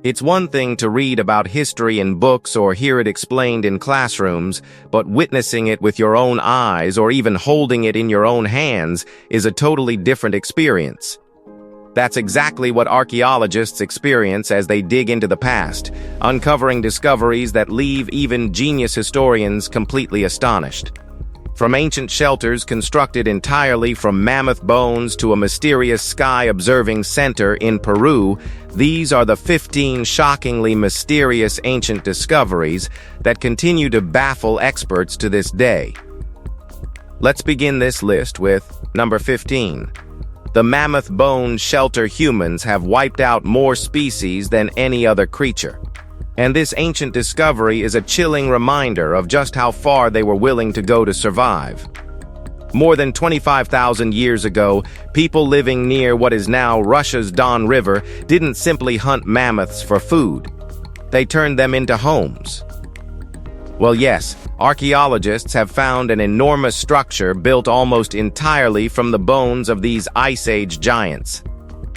It's one thing to read about history in books or hear it explained in classrooms, but witnessing it with your own eyes or even holding it in your own hands is a totally different experience. That's exactly what archaeologists experience as they dig into the past, uncovering discoveries that leave even genius historians completely astonished. From ancient shelters constructed entirely from mammoth bones to a mysterious sky-observing center in Peru, these are the 15 shockingly mysterious ancient discoveries that continue to baffle experts to this day. Let's begin this list with number 15. The mammoth bone shelter humans have wiped out more species than any other creature. And this ancient discovery is a chilling reminder of just how far they were willing to go to survive. More than 25,000 years ago, people living near what is now Russia's Don River didn't simply hunt mammoths for food. They turned them into homes. Well, yes, archaeologists have found an enormous structure built almost entirely from the bones of these Ice Age giants,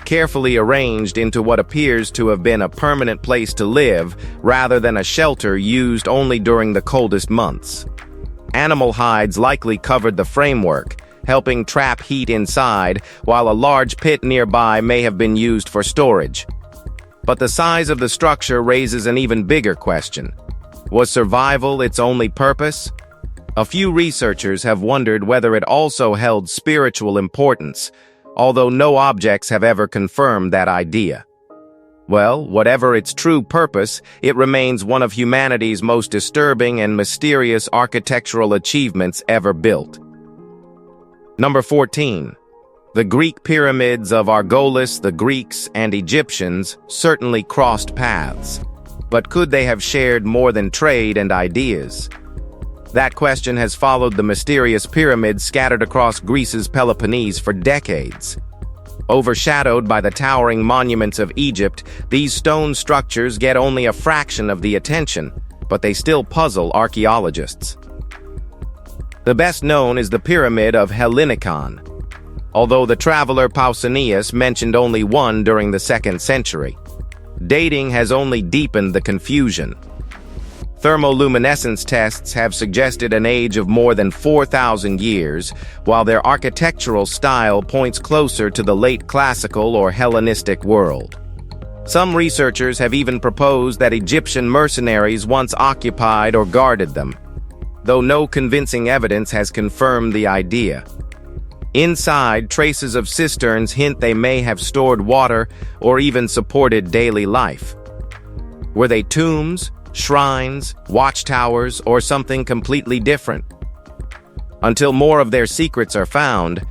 carefully arranged into what appears to have been a permanent place to live rather than a shelter used only during the coldest months. Animal hides likely covered the framework, helping trap heat inside, while a large pit nearby may have been used for storage. But the size of the structure raises an even bigger question. Was survival its only purpose? A few researchers have wondered whether it also held spiritual importance, although no objects have ever confirmed that idea. Well, whatever its true purpose, it remains one of humanity's most disturbing and mysterious architectural achievements ever built. Number 14. The Greek pyramids of Argolis, the Greeks and Egyptians certainly crossed paths. But could they have shared more than trade and ideas? That question has followed the mysterious pyramids scattered across Greece's Peloponnese for decades. Overshadowed by the towering monuments of Egypt, these stone structures get only a fraction of the attention, but they still puzzle archaeologists. The best known is the Pyramid of Hellinikon, although the traveler Pausanias mentioned only one during the 2nd century. Dating has only deepened the confusion. Thermoluminescence tests have suggested an age of more than 4,000 years, while their architectural style points closer to the late classical or Hellenistic world. Some researchers have even proposed that Egyptian mercenaries once occupied or guarded them, though no convincing evidence has confirmed the idea. Inside, traces of cisterns hint they may have stored water or even supported daily life. Were they tombs, shrines, watchtowers, or something completely different? Until more of their secrets are found,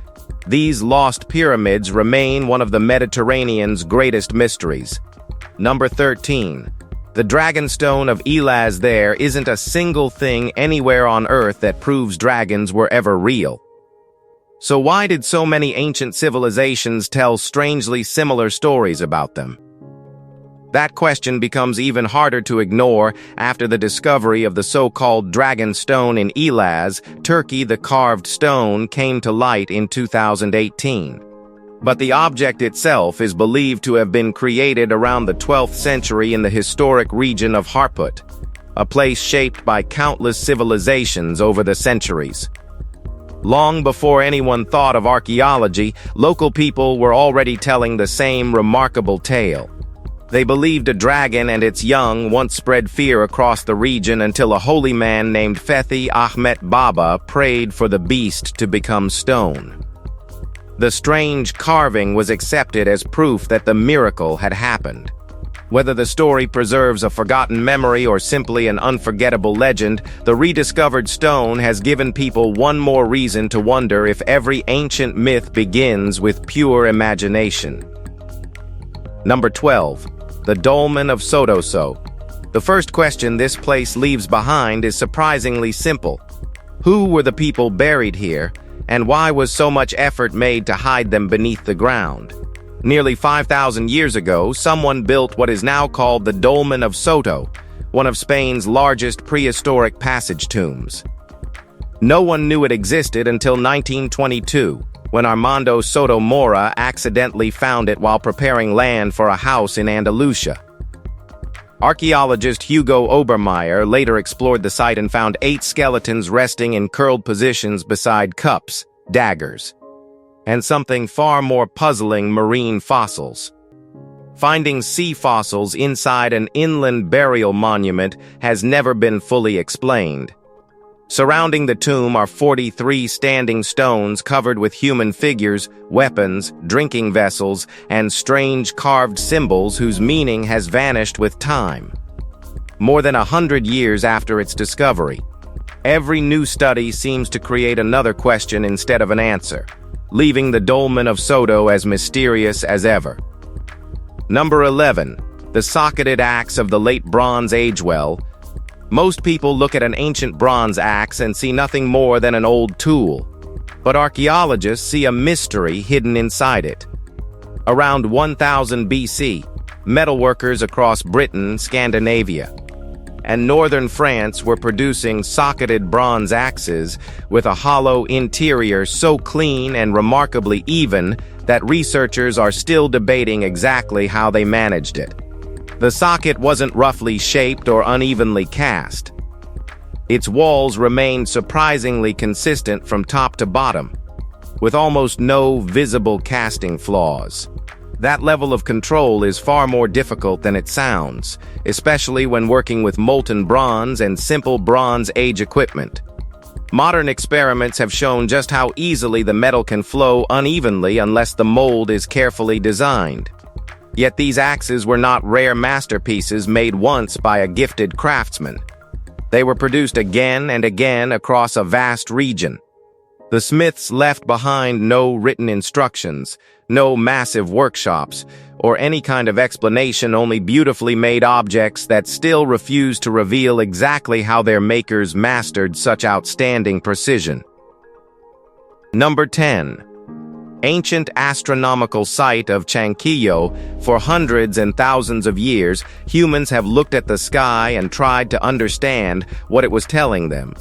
these lost pyramids remain one of the Mediterranean's greatest mysteries. Number 13. The Dragonstone of Elaz. There isn't a single thing anywhere on Earth that proves dragons were ever real. So why did so many ancient civilizations tell strangely similar stories about them? That question becomes even harder to ignore after the discovery of the so-called Dragon Stone in Elaz, Turkey. The carved stone came to light in 2018. But the object itself is believed to have been created around the 12th century in the historic region of Harput, a place shaped by countless civilizations over the centuries. Long before anyone thought of archaeology, local people were already telling the same remarkable tale. They believed a dragon and its young once spread fear across the region until a holy man named Fethi Ahmet Baba prayed for the beast to become stone. The strange carving was accepted as proof that the miracle had happened. Whether the story preserves a forgotten memory or simply an unforgettable legend, the rediscovered stone has given people one more reason to wonder if every ancient myth begins with pure imagination. Number 12. The Dolmen of Sotoso. The first question this place leaves behind is surprisingly simple. Who were the people buried here, and why was so much effort made to hide them beneath the ground? Nearly 5,000 years ago, someone built what is now called the Dolmen of Soto, one of Spain's largest prehistoric passage tombs. No one knew it existed until 1922, when Armando Soto Mora accidentally found it while preparing land for a house in Andalusia. Archaeologist Hugo Obermeier later explored the site and found 8 skeletons resting in curled positions beside cups, daggers, and something far more puzzling, marine fossils. Finding sea fossils inside an inland burial monument has never been fully explained. Surrounding the tomb are 43 standing stones covered with human figures, weapons, drinking vessels, and strange carved symbols whose meaning has vanished with time. More than 100 years after its discovery, every new study seems to create another question instead of an answer, leaving the dolmen of Soto as mysterious as ever. Number 11. The socketed axe of the late Bronze Age. Well, most people look at an ancient bronze axe and see nothing more than an old tool, but archaeologists see a mystery hidden inside it. Around 1000 BC, metalworkers across Britain, Scandinavia, and northern France were producing socketed bronze axes with a hollow interior so clean and remarkably even that researchers are still debating exactly how they managed it. The socket wasn't roughly shaped or unevenly cast. Its walls remained surprisingly consistent from top to bottom, with almost no visible casting flaws. That level of control is far more difficult than it sounds, especially when working with molten bronze and simple Bronze Age equipment. Modern experiments have shown just how easily the metal can flow unevenly unless the mold is carefully designed. Yet these axes were not rare masterpieces made once by a gifted craftsman. They were produced again and again across a vast region. The smiths left behind no written instructions, no massive workshops, or any kind of explanation, only beautifully made objects that still refuse to reveal exactly how their makers mastered such outstanding precision. Number 10. Ancient astronomical site of Chanquillo. For hundreds and thousands of years, humans have looked at the sky and tried to understand what it was telling them.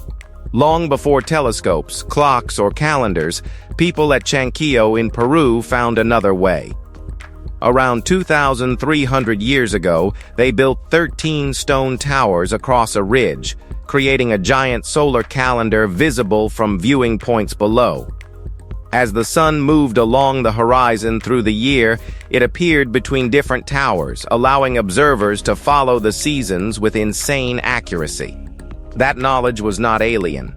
Long before telescopes, clocks, or calendars, people at Chanquillo in Peru found another way. Around 2,300 years ago, they built 13 stone towers across a ridge, creating a giant solar calendar visible from viewing points below. As the sun moved along the horizon through the year, it appeared between different towers, allowing observers to follow the seasons with insane accuracy. That knowledge was not alien.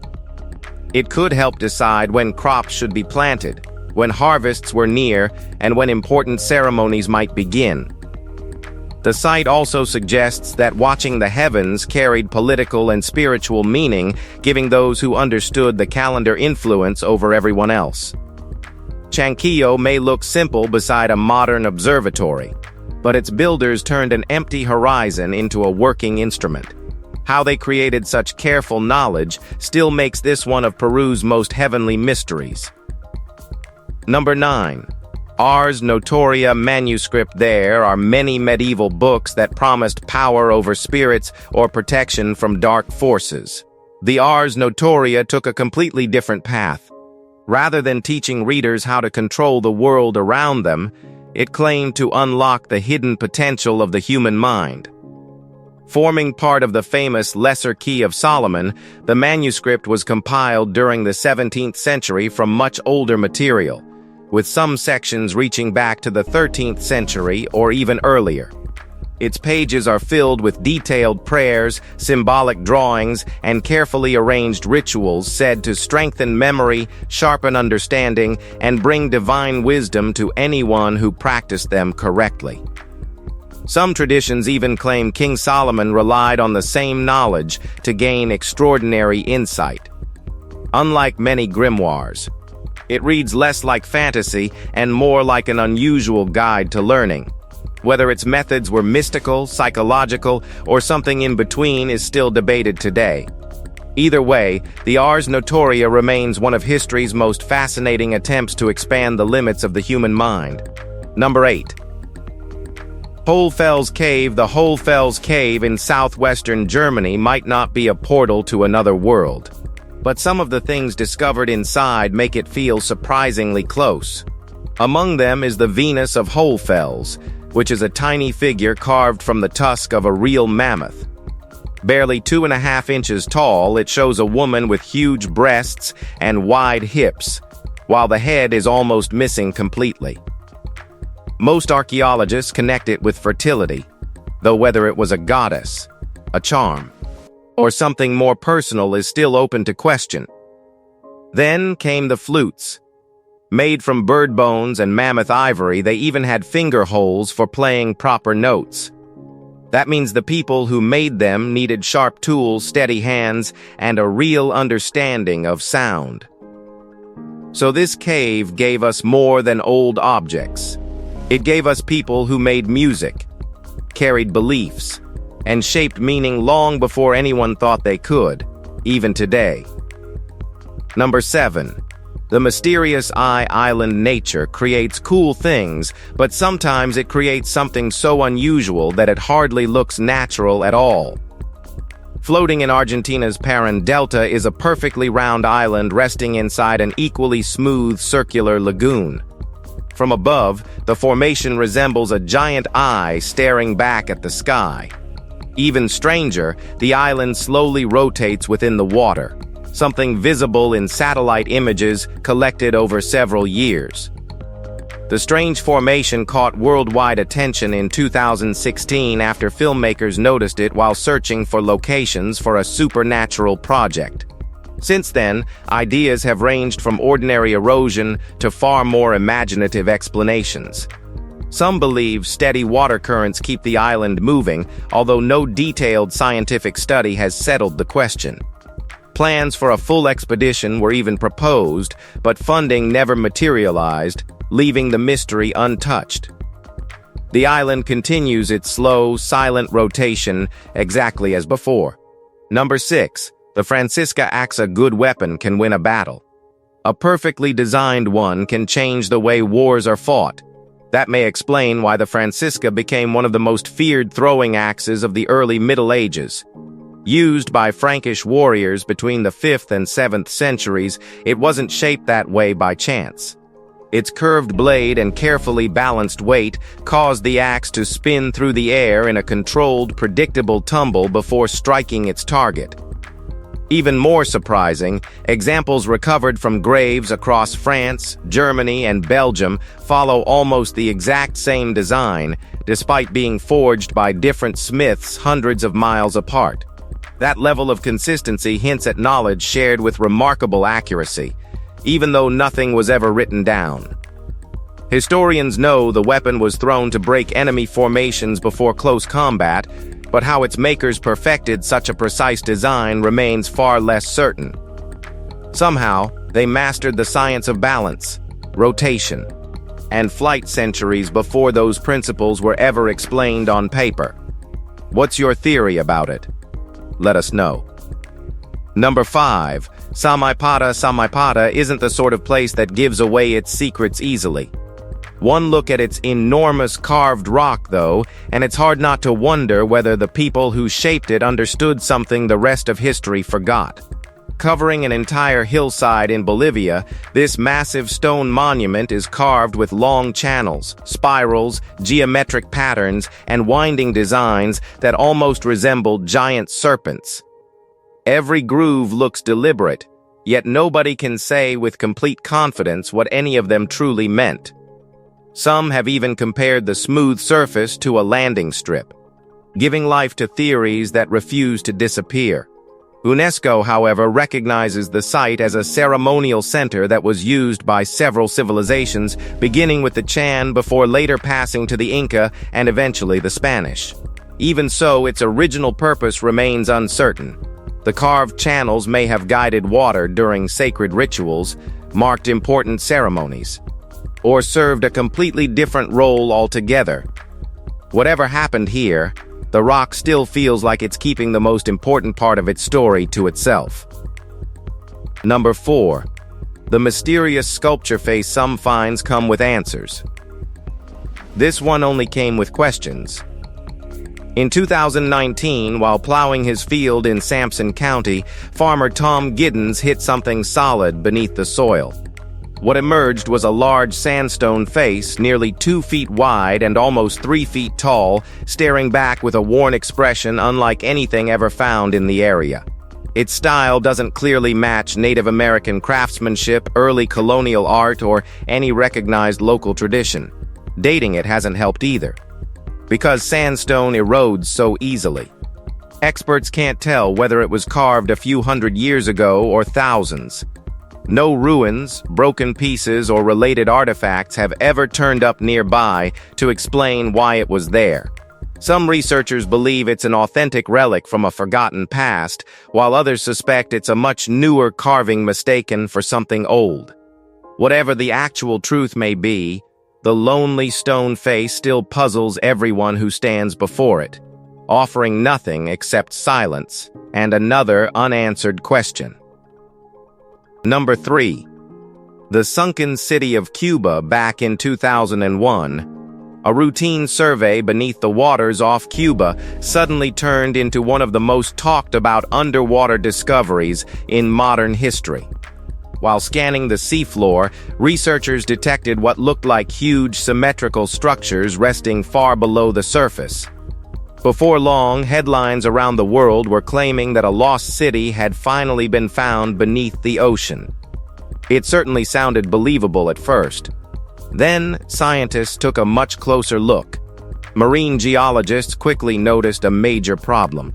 It could help decide when crops should be planted, when harvests were near, and when important ceremonies might begin. The site also suggests that watching the heavens carried political and spiritual meaning, giving those who understood the calendar influence over everyone else. Chanquillo may look simple beside a modern observatory, but its builders turned an empty horizon into a working instrument. How they created such careful knowledge still makes this one of Peru's most heavenly mysteries. Number 9. Ars Notoria manuscript. There are many medieval books that promised power over spirits or protection from dark forces. The Ars Notoria took a completely different path. Rather than teaching readers how to control the world around them, it claimed to unlock the hidden potential of the human mind. Forming part of the famous Lesser Key of Solomon, the manuscript was compiled during the 17th century from much older material, with some sections reaching back to the 13th century or even earlier. Its pages are filled with detailed prayers, symbolic drawings, and carefully arranged rituals said to strengthen memory, sharpen understanding, and bring divine wisdom to anyone who practiced them correctly. Some traditions even claim King Solomon relied on the same knowledge to gain extraordinary insight. Unlike many grimoires, it reads less like fantasy and more like an unusual guide to learning. Whether its methods were mystical, psychological, or something in between is still debated today. Either way, the Ars Notoria remains one of history's most fascinating attempts to expand the limits of the human mind. Number 8. Hohlfels Cave. The Hohlfels Cave in southwestern Germany might not be a portal to another world, but some of the things discovered inside make it feel surprisingly close. Among them is the Venus of Hohlfels, which is a tiny figure carved from the tusk of a real mammoth. Barely 2.5 inches tall, it shows a woman with huge breasts and wide hips, while the head is almost missing completely. Most archaeologists connect it with fertility, though whether it was a goddess, a charm, or something more personal is still open to question. Then came the flutes. Made from bird bones and mammoth ivory, they even had finger holes for playing proper notes. That means the people who made them needed sharp tools, steady hands, and a real understanding of sound. So this cave gave us more than old objects. It gave us people who made music, carried beliefs, and shaped meaning long before anyone thought they could, even today. Number 7. The mysterious island nature creates cool things, but sometimes it creates something so unusual that it hardly looks natural at all. Floating in Argentina's Paran Delta is a perfectly round island resting inside an equally smooth circular lagoon. From above, the formation resembles a giant eye staring back at the sky. Even stranger, the island slowly rotates within the water, something visible in satellite images collected over several years. The strange formation caught worldwide attention in 2016 after filmmakers noticed it while searching for locations for a supernatural project. Since then, ideas have ranged from ordinary erosion to far more imaginative explanations. Some believe steady water currents keep the island moving, although no detailed scientific study has settled the question. Plans for a full expedition were even proposed, but funding never materialized, leaving the mystery untouched. The island continues its slow, silent rotation exactly as before. Number 6. The Francisca axe, a good weapon, can win a battle. A perfectly designed one can change the way wars are fought. That may explain why the Francisca became one of the most feared throwing axes of the early Middle Ages. Used by Frankish warriors between the 5th and 7th centuries, it wasn't shaped that way by chance. Its curved blade and carefully balanced weight caused the axe to spin through the air in a controlled, predictable tumble before striking its target. Even more surprising, examples recovered from graves across France, Germany, and Belgium follow almost the exact same design, despite being forged by different smiths hundreds of miles apart. That level of consistency hints at knowledge shared with remarkable accuracy, even though nothing was ever written down. Historians know the weapon was thrown to break enemy formations before close combat, but how its makers perfected such a precise design remains far less certain. Somehow, they mastered the science of balance, rotation, and flight centuries before those principles were ever explained on paper. What's your theory about it? Let us know. Number 5. Samaipata isn't the sort of place that gives away its secrets easily. One look at its enormous carved rock, though, and it's hard not to wonder whether the people who shaped it understood something the rest of history forgot. Covering an entire hillside in Bolivia, this massive stone monument is carved with long channels, spirals, geometric patterns, and winding designs that almost resemble giant serpents. Every groove looks deliberate, yet nobody can say with complete confidence what any of them truly meant. Some have even compared the smooth surface to a landing strip, giving life to theories that refuse to disappear. UNESCO, however, recognizes the site as a ceremonial center that was used by several civilizations, beginning with the Chan before later passing to the Inca and eventually the Spanish. Even so, its original purpose remains uncertain. The carved channels may have guided water during sacred rituals, marked important ceremonies, or served a completely different role altogether. Whatever happened here, the rock still feels like it's keeping the most important part of its story to itself. Number 4. The mysterious sculpture face. Some finds come with answers. This one only came with questions. In 2019, while plowing his field in Sampson County, farmer Tom Giddens hit something solid beneath the soil. What emerged was a large sandstone face, nearly 2 feet wide and almost 3 feet tall, staring back with a worn expression unlike anything ever found in the area. Its style doesn't clearly match Native American craftsmanship, early colonial art, or any recognized local tradition. Dating it hasn't helped either, because sandstone erodes so easily. Experts can't tell whether it was carved a few hundred years ago or thousands. No ruins, broken pieces, or related artifacts have ever turned up nearby to explain why it was there. Some researchers believe it's an authentic relic from a forgotten past, while others suspect it's a much newer carving mistaken for something old. Whatever the actual truth may be, the lonely stone face still puzzles everyone who stands before it, offering nothing except silence and another unanswered question. Number 3. The sunken city of Cuba back in 2001. A routine survey beneath the waters off Cuba suddenly turned into one of the most talked about underwater discoveries in modern history. While scanning the seafloor, researchers detected what looked like huge symmetrical structures resting far below the surface. Before long, headlines around the world were claiming that a lost city had finally been found beneath the ocean. It certainly sounded believable at first. Then, scientists took a much closer look. Marine geologists quickly noticed a major problem.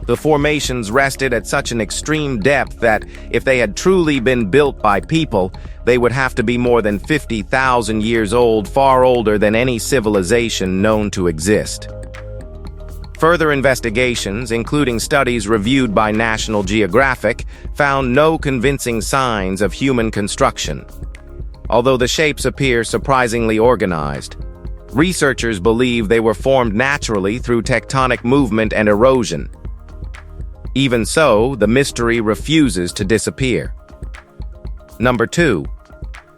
The formations rested at such an extreme depth that, if they had truly been built by people, they would have to be more than 50,000 years old, far older than any civilization known to exist. Further investigations, including studies reviewed by National Geographic, found no convincing signs of human construction. Although the shapes appear surprisingly organized, researchers believe they were formed naturally through tectonic movement and erosion. Even so, the mystery refuses to disappear. Number 2.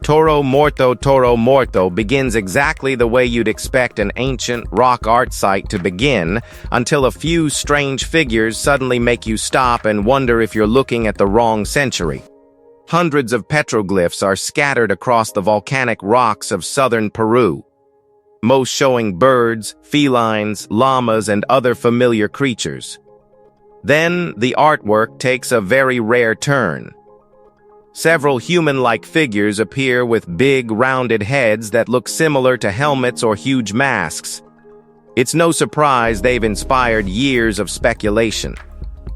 Toro Morto begins exactly the way you'd expect an ancient rock art site to begin, until a few strange figures suddenly make you stop and wonder if you're looking at the wrong century. Hundreds of petroglyphs are scattered across the volcanic rocks of southern Peru, most showing birds, felines, llamas, and other familiar creatures. Then, the artwork takes a very rare turn. Several human-like figures appear with big, rounded heads that look similar to helmets or huge masks. It's no surprise they've inspired years of speculation.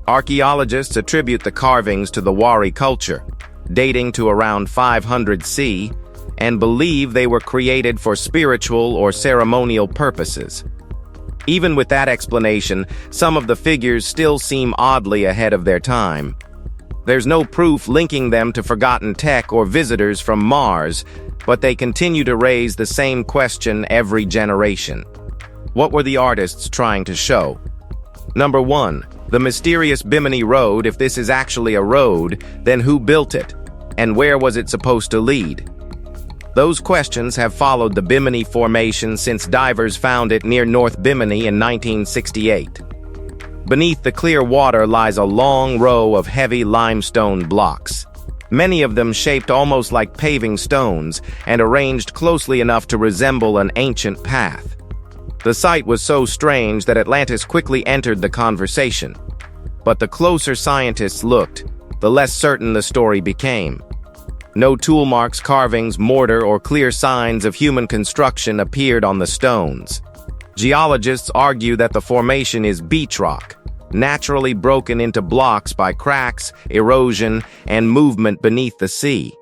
Archaeologists attribute the carvings to the Wari culture, dating to around 500 CE, and believe they were created for spiritual or ceremonial purposes. Even with that explanation, some of the figures still seem oddly ahead of their time. There's no proof linking them to forgotten tech or visitors from Mars, but they continue to raise the same question every generation. What were the artists trying to show? Number 1. The mysterious Bimini Road. If this is actually a road, then who built it? And where was it supposed to lead? Those questions have followed the Bimini Formation since divers found it near North Bimini in 1968. Beneath the clear water lies a long row of heavy limestone blocks, many of them shaped almost like paving stones and arranged closely enough to resemble an ancient path. The sight was so strange that Atlantis quickly entered the conversation. But the closer scientists looked, the less certain the story became. No tool marks, carvings, mortar, or clear signs of human construction appeared on the stones. Geologists argue that the formation is beach rock, naturally broken into blocks by cracks, erosion, and movement beneath the sea.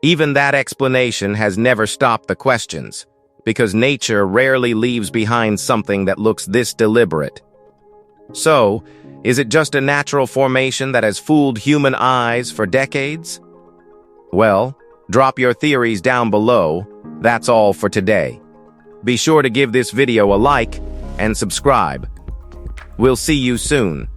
Even that explanation has never stopped the questions, because nature rarely leaves behind something that looks this deliberate. So, is it just a natural formation that has fooled human eyes for decades? Well, drop your theories down below. That's all for today. Be sure to give this video a like and subscribe. We'll see you soon.